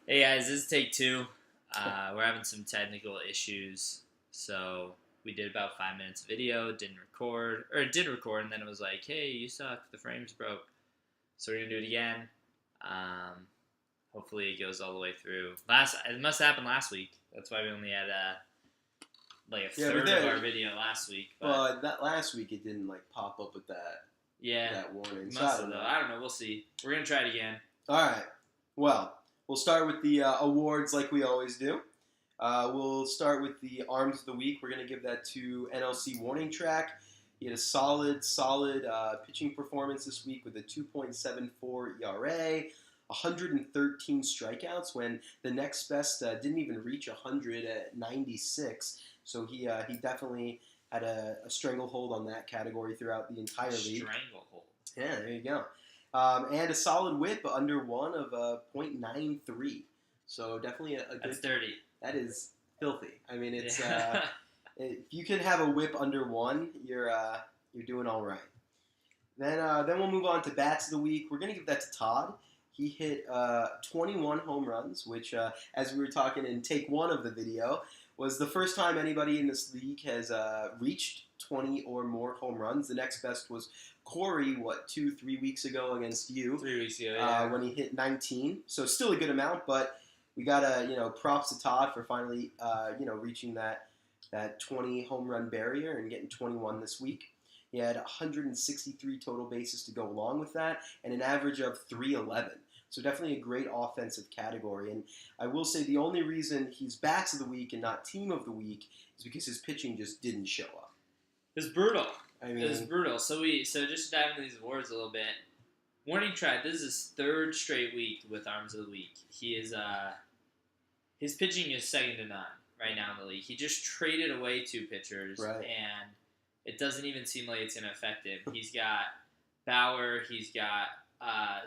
Hey guys, this is take two. We're having some technical issues, so we did about 5 minutes of video, didn't record, or it did record, and then it was like, hey, you suck, the frames broke. So we're gonna do it again. Um, Hopefully it goes all the way through. It must have happened last week. That's why we only had like a third of our video last week. But Well, that last week it didn't pop up with yeah, that warning. must have though. I don't know. We'll see. We're gonna try it again. All right. Well, we'll start with the awards like we always do. We'll start with the Arms of the Week. We're going to give that to NLC Warning Track. He had a solid pitching performance this week with a 2.74 ERA, 113 strikeouts when the next best didn't even reach 100 at 96. So he definitely had a stranglehold on that category throughout the entire league. Stranglehold. Yeah, there you go. And a solid whip under one of .93. So definitely a good. That's dirty. That is filthy. I mean, it's if you can have a whip under one, you're doing all right. Then we'll move on to bats of the week. We're gonna give that to Todd. He hit 21 home runs, which, as we were talking in take one of the video, was the first time anybody in this league has reached 20 or more home runs. The next best was Corey, 2-3 weeks ago against you. 3 weeks ago, yeah. When he hit 19. So still a good amount, but we gotta, props to Todd for finally, reaching that 20 home run barrier and getting 21 this week. He had 163 total bases to go along with that, and an average of 311. So definitely a great offensive category. And I will say the only reason he's bats of the week and not team of the week is because his pitching just didn't show up. It was brutal. I mean, it was brutal. So just to dive into these awards a little bit. Warning Track, this is his third straight week with Arms of the Week. He is his pitching is second to none right now in the league. He just traded away 2 pitchers, right. And it doesn't even seem like it's going to affect him. He's got Bauer, he's got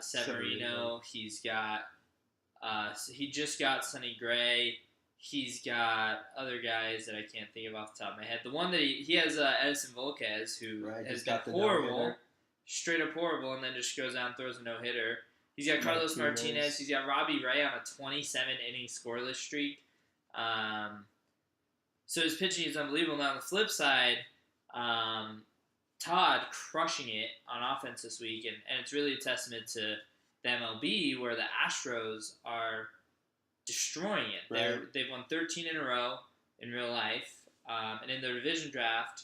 Severino, he's got he just got Sonny Gray. He's got other guys that I can't think of off the top of my head. The one that he has Edison Volquez, who has been horrible, straight up horrible, and then just goes out and throws a no-hitter. He's got Carlos Martinez. He's got Robbie Ray on a 27-inning scoreless streak. So his pitching is unbelievable. Now on the flip side, Todd crushing it on offense this week, and it's really a testament to the MLB where the Astros are destroying it. Right. They've won 13 in a row in real life, and in their division draft,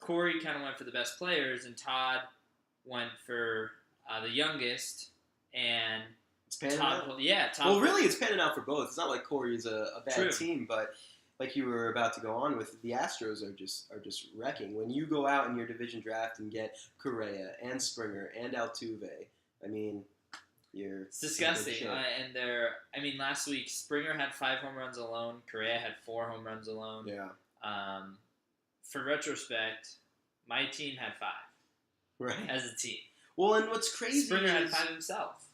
Corey kind of went for the best players, and Todd went for the youngest. And it's panning out. Yeah. Well, really, it's panning out for both. It's not like Corey's a bad team, but like you were about to go on with, the Astros are just wrecking. When you go out in your division draft and get Correa and Springer and Altuve, I mean, it's disgusting. And last week Springer had 5 home runs alone. Correa had 4 home runs alone. Yeah. For retrospect, my team had 5. Right. As a team. Well, and what's crazy Springer had 5 himself.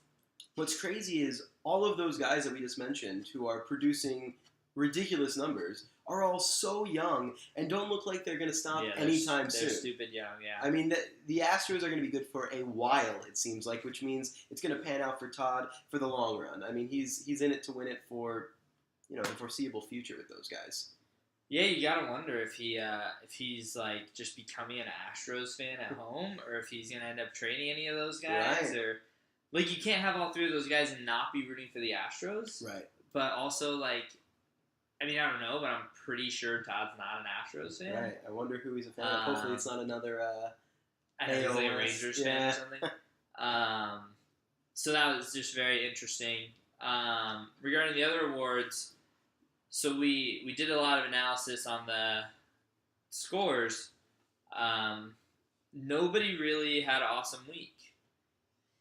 What's crazy is all of those guys that we just mentioned who are producing ridiculous numbers are all so young and don't look like they're going to stop anytime soon. They're stupid young, yeah. I mean, the Astros are going to be good for a while, it seems like, which means it's going to pan out for Todd for the long run. I mean, he's in it to win it for, the foreseeable future with those guys. Yeah, you gotta wonder if he's like just becoming an Astros fan at home, or if he's gonna end up trading any of those guys, right. Or like you can't have all 3 of those guys and not be rooting for the Astros, right? But also I don't know, but I'm pretty sure Todd's not an Astros fan. Right. I wonder who he's a fan of. Hopefully, it's not another. I think he's like a Rangers fan or something. So that was just very interesting. Regarding the other awards. So we did a lot of analysis on the scores. Nobody really had an awesome week.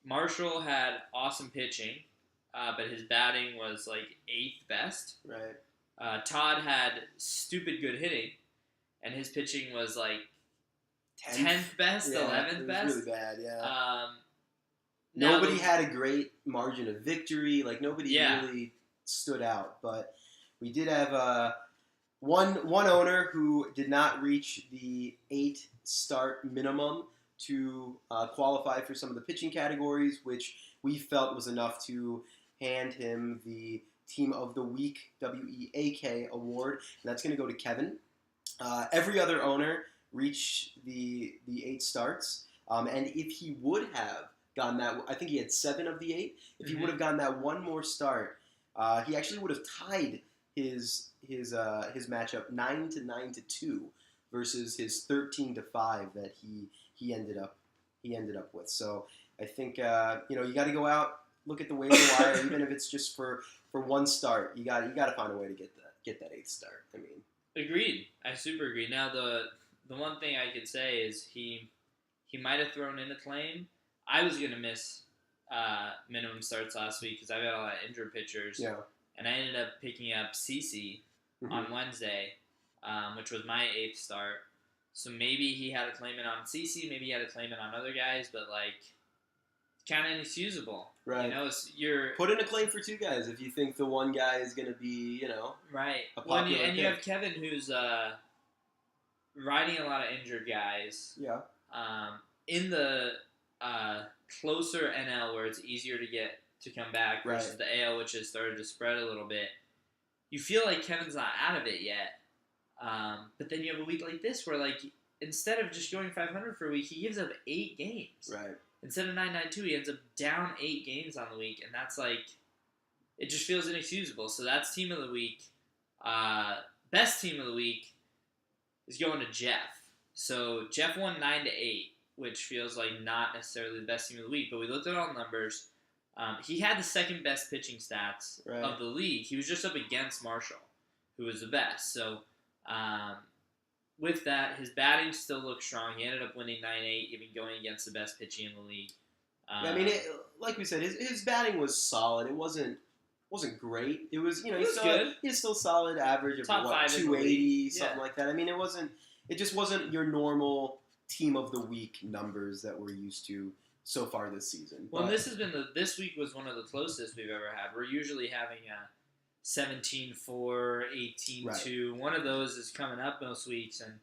Marshall had awesome pitching, but his batting was 8th best. Right. Todd had stupid good hitting, and his pitching was 10th best, 11th best. It was really bad, yeah. Nobody had a great margin of victory. Nobody really stood out, but we did have one owner who did not reach the 8 start minimum to qualify for some of the pitching categories, which we felt was enough to hand him the Team of the Week WEAK award, and that's going to go to Kevin. Every other owner reached the 8 starts, and if he would have gotten that, I think he had 7 of the 8. If he would have gotten that one more start, he actually would have tied his matchup 9-2 versus his 13-5 that he ended up with. So I think you got to go out, look at the waiver wire, even if it's just for one start. You got to find a way to get that 8th start. I mean, agreed. I super agree. Now the one thing I could say is he might have thrown in a claim. I was gonna miss minimum starts last week because I got a lot of injured pitchers. Yeah. And I ended up picking up CC on Wednesday, which was my 8th start. So maybe he had a claimant on CC, maybe he had a claimant on other guys, but like, kind of inexcusable. Right. You know, you're put in a claim for 2 guys if you think the one guy is going to be, right. a popular And you have Kevin who's riding a lot of injured guys. Yeah. In the closer NL where it's easier to come back versus the AL, which has started to spread a little bit, you feel like Kevin's not out of it yet. But then you have a week like this where, like, instead of just going 500 for a week, he gives up 8 games. Right. Instead of 992, he ends up down 8 games on the week, and that's like, it just feels inexcusable. So that's team of the week. Best team of the week is going to Jeff. So Jeff won 9-8, which feels like not necessarily the best team of the week, but we looked at all the numbers. He had the second best pitching stats of the league. He was just up against Marshall, who was the best. So with that, his batting still looked strong. He ended up winning 9-8, even going against the best pitching in the league. I mean, like we said, his batting was solid. It wasn't great. It was, it was good. He had still solid average of Top 5 280, something like that. I mean, it just wasn't your normal team of the week numbers that we're used to so far this season. Well, this week was one of the closest we've ever had. We're usually having a 17-4, 18-2. Right. One of those is coming up most weeks, and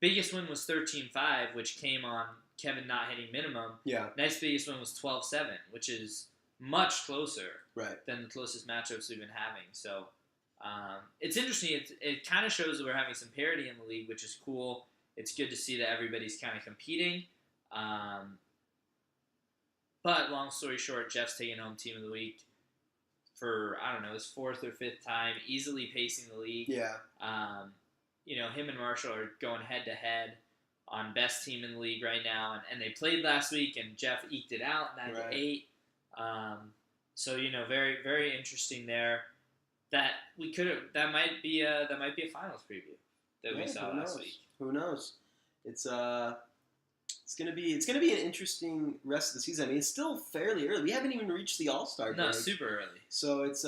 biggest win was 13-5, which came on Kevin not hitting minimum. Yeah. Next biggest win was 12-7, which is much closer than the closest matchups we've been having. So it's interesting. It kind of shows that we're having some parity in the league, which is cool. It's good to see that everybody's kind of competing. But long story short, Jeff's taking home team of the week for, I don't know, his 4th or 5th time, easily pacing the league. Yeah. Him and Marshall are going head-to-head on best team in the league right now. And they played last week, and Jeff eked it out 9-8. So, very, very interesting there. That might be a finals preview that we saw last week. Who knows? It's gonna be an interesting rest of the season. I mean, it's still fairly early. We haven't even reached the All-Star break. No, super early. So it's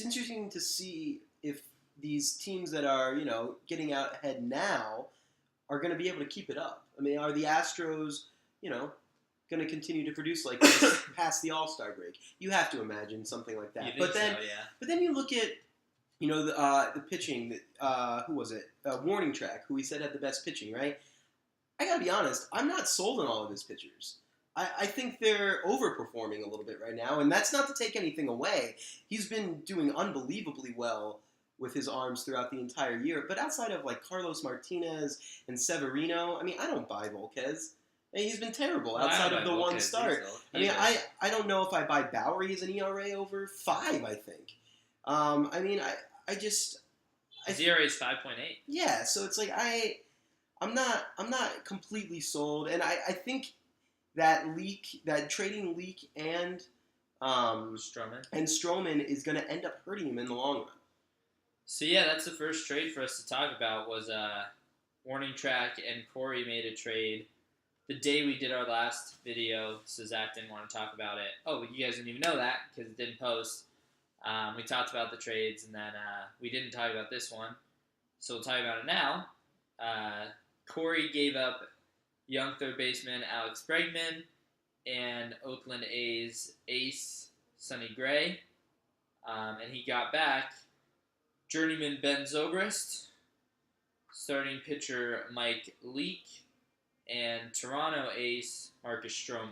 interesting to see if these teams that are getting out ahead now are going to be able to keep it up. I mean, are the Astros going to continue to produce like this past the All-Star break? You have to imagine something like that. But then you look at the pitching. Who was it? Warning Track, who we said had the best pitching, right? I gotta be honest, I'm not sold on all of his pitchers. I think they're overperforming a little bit right now, and that's not to take anything away. He's been doing unbelievably well with his arms throughout the entire year. But outside of like Carlos Martinez and Severino, I mean, I don't buy Volquez. I mean, he's been terrible outside of the one start. I mean, I don't know if I buy Bowery as an ERA over 5, I think. I mean, his ERA is 5.8. Yeah, so it's like I'm not completely sold, and I think that trading Leak and Stroman is going to end up hurting him in the long run. So yeah, that's the first trade for us to talk about was Warning Track and Corey made a trade the day we did our last video, so Zach didn't want to talk about it. Oh, you guys didn't even know that because it didn't post. We talked about the trades, and then we didn't talk about this one. So we'll talk about it now. Corey gave up young third baseman Alex Bregman and Oakland A's ace Sonny Gray. And he got back journeyman Ben Zobrist, starting pitcher Mike Leake, and Toronto ace Marcus Stroman.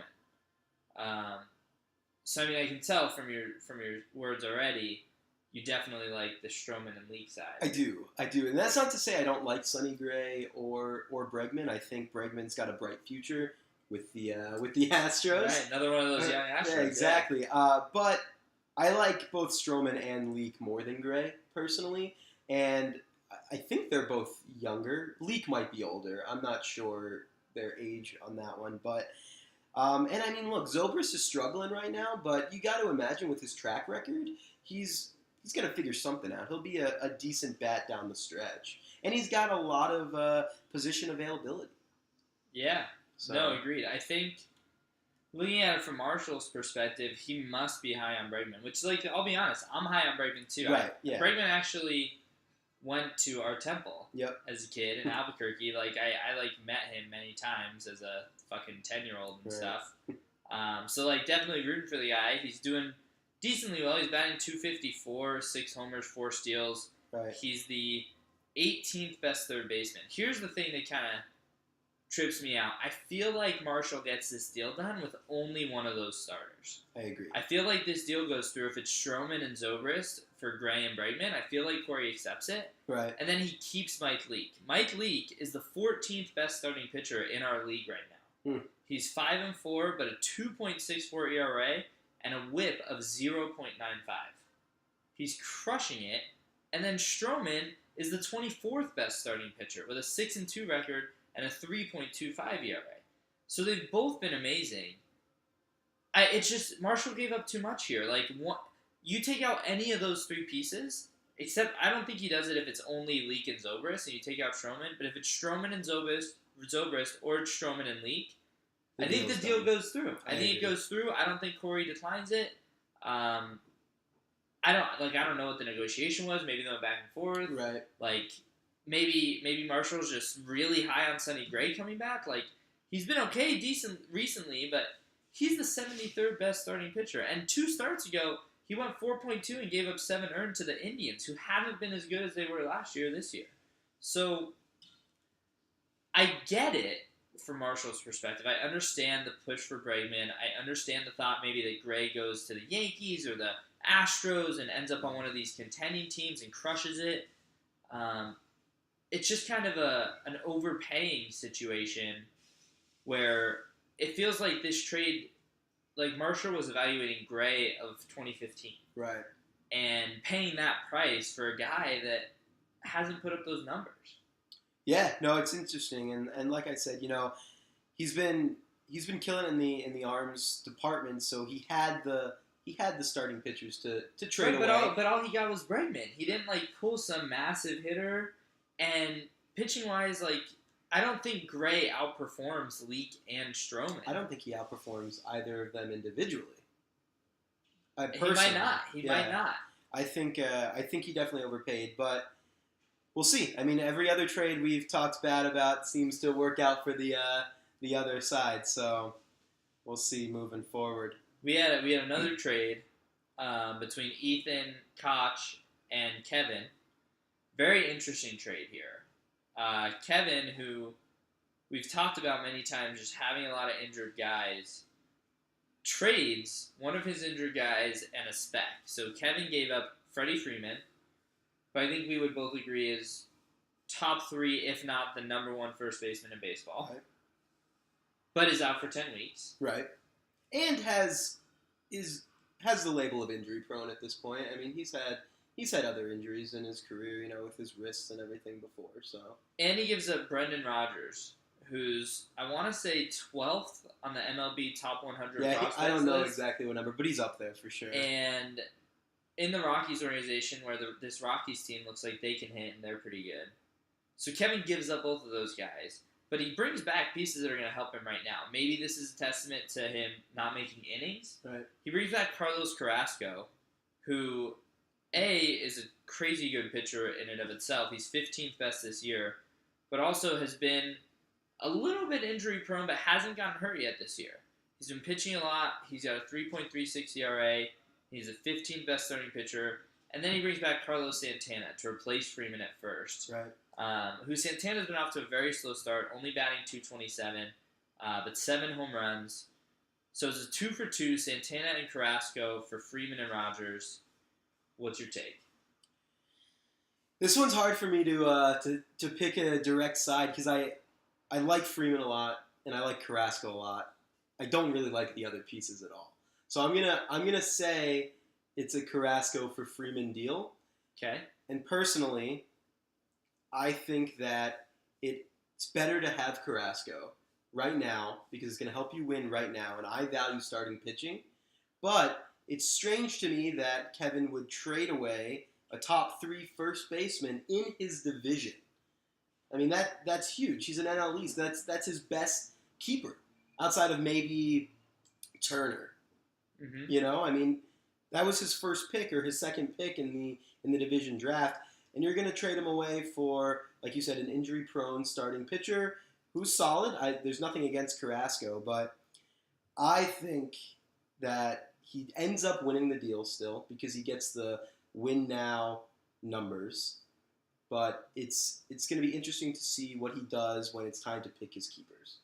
So I mean, I can tell from your words already you definitely like the Stroman and Leake side. I do, and that's not to say I don't like Sonny Gray or Bregman. I think Bregman's got a bright future with the Astros. Right, another one of those young Astros. Yeah, exactly. But I like both Stroman and Leake more than Gray personally, and I think they're both younger. Leake might be older. I'm not sure their age on that one, but. And I mean, look, Zobrist is struggling right now, but you got to imagine with his track record, he's going to figure something out. He'll be a decent bat down the stretch, and he's got a lot of position availability. Yeah, so. No, agreed. I think looking at it from Marshall's perspective, he must be high on Bregman. Which, like, I'll be honest, I'm high on Bregman too. Right. Yeah. Bregman actually went to our temple yep. as a kid in Albuquerque. Like I like met him many times as a fucking 10-year-old and stuff. So like definitely rooting for the guy. He's doing decently well. He's batting .254, 6 homers, 4 steals. Right. He's the 18th best third baseman. Here's the thing that kind of trips me out. I feel like Marshall gets this deal done with only one of those starters. I agree. I feel like this deal goes through if it's Stroman and Zobrist for Gray and Bregman. I feel like Corey accepts it. Right. And then he keeps Mike Leake. Mike Leake is the 14th best starting pitcher in our league right now. He's 5-4, but a 2.64 ERA and a WHIP of 0.95. He's crushing it. And then Stroman is the 24th best starting pitcher with a 6-2 record and a 3.25 ERA. So they've both been amazing. It's just Marshall gave up too much here. Like, you take out any of those 3 pieces, except I don't think he does it if it's only Leake and Zobrist, and you take out Stroman. But if it's Stroman and Zobrist or it's Stroman and Leake, I think the deal goes through. I think it goes through. I don't think Corey declines it. I don't know what the negotiation was. Maybe they went back and forth. Right. Like, maybe Marshall's just really high on Sonny Gray coming back. Like, he's been okay, decent recently, but he's the 73rd best starting pitcher. And 2 starts ago, he went 4.2 and gave up 7 earned to the Indians, who haven't been as good as they were last year this year. So, I get it from Marshall's perspective. I understand the push for Bregman. I understand the thought maybe that Gray goes to the Yankees or the Astros and ends up on one of these contending teams and crushes it. It's just kind of an overpaying situation where it feels like this trade, like Marshall was evaluating Gray of 2015. Right. And paying that price for a guy that hasn't put up those numbers. Yeah, no, it's interesting, and like I said, he's been killing in the arms department, so he had the starting pitchers to trade away. But all he got was Bregman. He didn't pull some massive hitter, and pitching wise, I don't think Gray outperforms Leake and Stroman. I don't think he outperforms either of them individually. He might not. He might not. I think he definitely overpaid, but. We'll see. I mean, every other trade we've talked bad about seems to work out for the other side. So we'll see moving forward. We had another trade between Ethan Koch and Kevin. Very interesting trade here. Kevin, who we've talked about many times, just having a lot of injured guys, trades one of his injured guys and a spec. So Kevin gave up Freddie Freeman, who I think we would both agree is top 3, if not the number 1 first baseman in baseball. Right. But is out for 10 weeks. Right. And has the label of injury prone at this point. I mean, he's had other injuries in his career, with his wrists and everything before. So. And he gives up Brendan Rodgers, who's, I want to say, 12th on the MLB Top 100 prospects I don't know list. exactly what number, but he's up there for sure. And in the Rockies organization, where this Rockies team looks like they can hit and they're pretty good. So Kevin gives up both of those guys, but he brings back pieces that are going to help him right now. Maybe this is a testament to him not making innings. Right. He brings back Carlos Carrasco, who, is a crazy good pitcher in and of itself. He's 15th best this year, but also has been a little bit injury prone, but hasn't gotten hurt yet this year. He's been pitching a lot. He's got a 3.36 ERA. He's a 15th best starting pitcher. And then he brings back Carlos Santana to replace Freeman at first. Right. Who Santana's been off to a very slow start, only batting .227, but 7 home runs. So it's a 2 for 2, Santana and Carrasco for Freeman and Rodgers. What's your take? This one's hard for me to pick a direct side because I like Freeman a lot and I like Carrasco a lot. I don't really like the other pieces at all. So I'm gonna say it's a Carrasco for Freeman deal. Okay. And personally, I think that it's better to have Carrasco right now because it's going to help you win right now, and I value starting pitching. But it's strange to me that Kevin would trade away a top 3 first baseman in his division. I mean, that's huge. He's an NL East. That's his best keeper outside of maybe Turner. Mm-hmm. You know, I mean, that was his first pick or his second pick in the division draft, and you're going to trade him away for, like you said, an injury-prone starting pitcher who's solid. There's nothing against Carrasco, but I think that he ends up winning the deal still because he gets the win now numbers. But it's going to be interesting to see what he does when it's time to pick his keepers.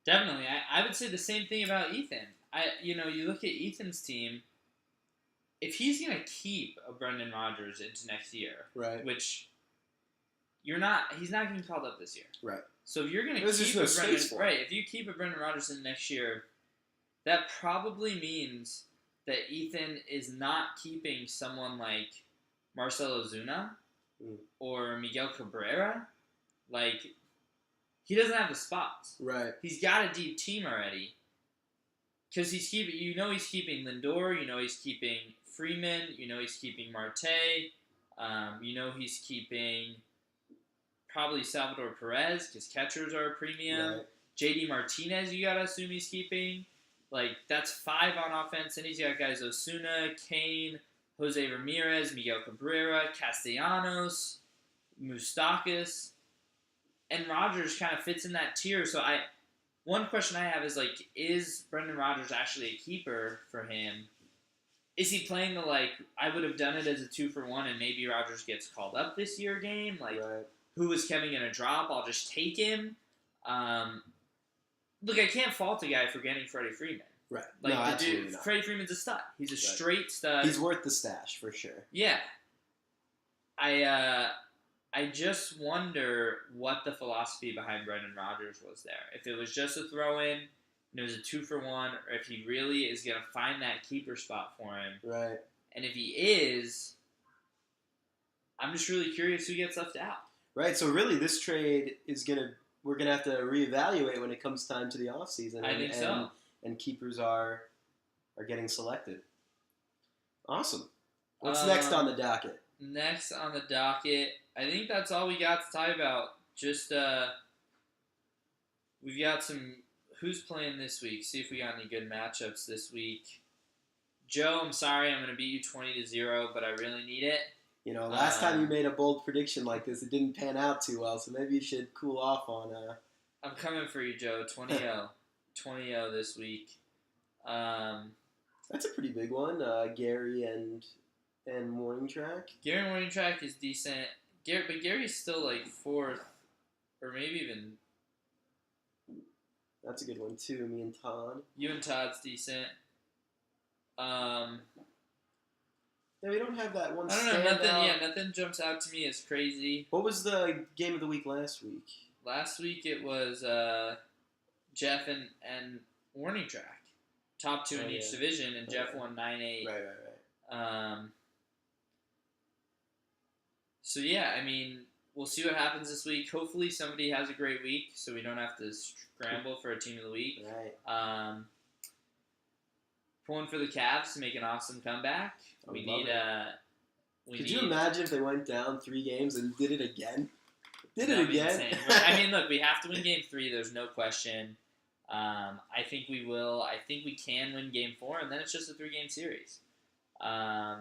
Definitely. I would say the same thing about Ethan. You look at Ethan's team. If he's going to keep a Brendan Rodgers into next year, right? Which he's not getting called up this year, right? So if you're going to keep if you keep a Brendan Rodgers in next year, that probably means that Ethan is not keeping someone like Marcell Ozuna or Miguel Cabrera. Like, he doesn't have the spots. Right. He's got a deep team already. Because he's keeping Lindor, he's keeping Freeman, he's keeping Marte, he's keeping probably Salvador Perez because catchers are a premium. Right. JD Martinez, you gotta assume he's keeping. Like, that's 5 on offense, and he's got guys Osuna, Kane, Jose Ramirez, Miguel Cabrera, Castellanos, Moustakas, and Rodgers kind of fits in that tier. So one question I have is, like, is Brendan Rodgers actually a keeper for him? Is he playing the, like, I would have done it as a 2-for-1 and maybe Rodgers gets called up this year game? Like, right. Who is Kevin going to drop? I'll just take him. Look, I can't fault a guy for getting Freddie Freeman. Right. Like, no, absolutely not. Freddie Freeman's a stud. He's a right. straight stud. He's worth the stash for sure. Yeah. I just wonder what the philosophy behind Brendan Rodgers was there. If it was just a throw-in, and it was a 2-for-1, or if he really is going to find that keeper spot for him. Right. And if he is, I'm just really curious who gets left out. Right. So really, this trade we're gonna have to reevaluate when it comes time to the offseason. I think so. And keepers are getting selected. Awesome. What's next on the docket? Next on the docket, I think that's all we got to talk about. Just we've got some who's playing this week. See if we got any good matchups this week. Joe, I'm sorry, I'm going to beat you 20-0, but I really need it. Last time you made a bold prediction like this, it didn't pan out too well, so maybe you should cool off on... I'm coming for you, Joe. 20-0. 20-0 this week. That's a pretty big one. Gary and Morning Track. Gary Morning Track is decent. But Gary's still like 4th, or maybe even... That's a good one, too. Me and Todd. You and Todd's decent. Yeah, we don't have that one. I don't know. Nothing jumps out to me as crazy. What was the game of the week last week? Last week it was Jeff and Warning Track, top 2 in each division, and Jeff won 9-8. Right. So yeah, I mean, we'll see what happens this week. Hopefully somebody has a great week, so we don't have to scramble for a team of the week. Right. Pulling for the Cavs to make an awesome comeback. Could you imagine if they went down 3 games and did it again? Insane. I mean, look, we have to win Game 3. There's no question. I think we will. I think we can win Game 4, and then it's just a 3-game series. I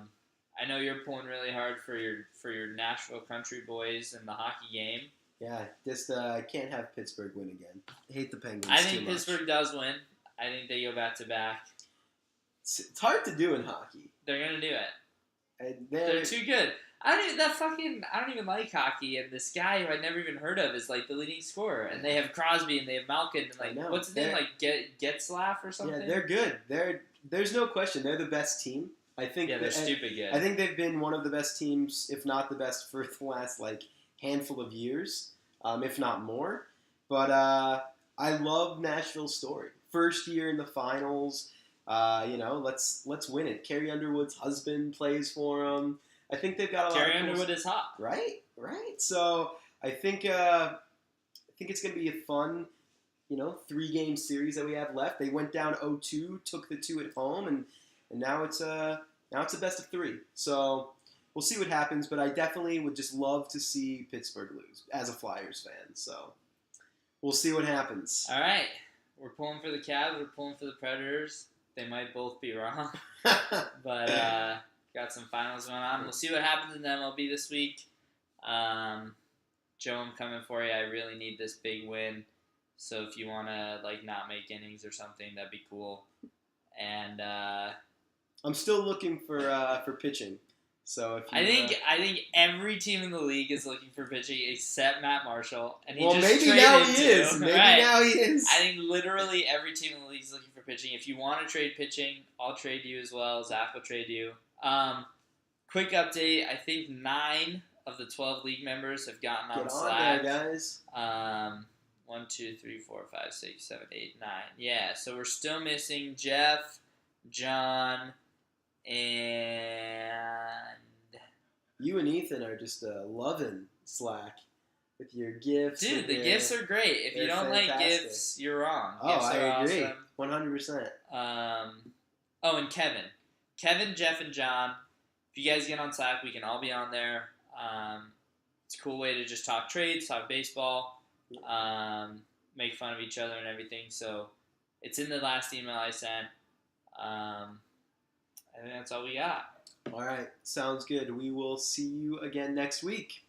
know you're pulling really hard for your Nashville Country Boys in the hockey game. Yeah, just can't have Pittsburgh win again. I hate the Penguins. I think Pittsburgh does win. I think they go back to back. It's hard to do in hockey. They're gonna do it. And they're too good. I don't even like hockey, and this guy who I'd never even heard of is like the leading scorer, and they have Crosby and they have Malkin and like what's his name, like Getzlaff or something. Yeah, they're good. There's no question they're the best team. I think they're stupid good. I think they've been one of the best teams, if not the best, for the last handful of years, if not more. But I love Nashville's story. First year in the finals. Let's win it. Carrie Underwood's husband plays for them. I think they've got a lot. Carrie Underwood is hot. Right. So I think it's going to be a fun, 3-game series that we have left. They went down 0-2, took the 2 at home, and now it's a best of 3. So we'll see what happens. But I definitely would just love to see Pittsburgh lose as a Flyers fan. So we'll see what happens. All right, we're pulling for the Cavs. We're pulling for the Predators. They might both be wrong, but got some finals going on. We'll see what happens in the MLB this week. Joe, I'm coming for you. I really need this big win. So if you want to not make innings or something, that'd be cool. And I'm still looking for pitching. So if you, I think every team in the league is looking for pitching except Matt Marshall, and maybe now he is. Maybe now he is. I think literally every team in the league is looking for pitching. If you want to trade pitching, I'll trade you as well. Zach will trade you. Quick update: I think 9 of the 12 league members have gotten on Slack. Get on there, guys. 1, 2, 3, 4, 5, 6, 7, 8, 9. Yeah, so we're still missing Jeff, John, and you and Ethan are just loving Slack with your gifts. Dude, the gifts are great. If you don't like gifts, you're wrong. Gifts I agree. Awesome. 100%. And Kevin, Jeff, and John. If you guys get on Slack, we can all be on there. It's a cool way to just talk trades, talk baseball, make fun of each other and everything. So it's in the last email I sent. I think that's all we got. All right. Sounds good. We will see you again next week.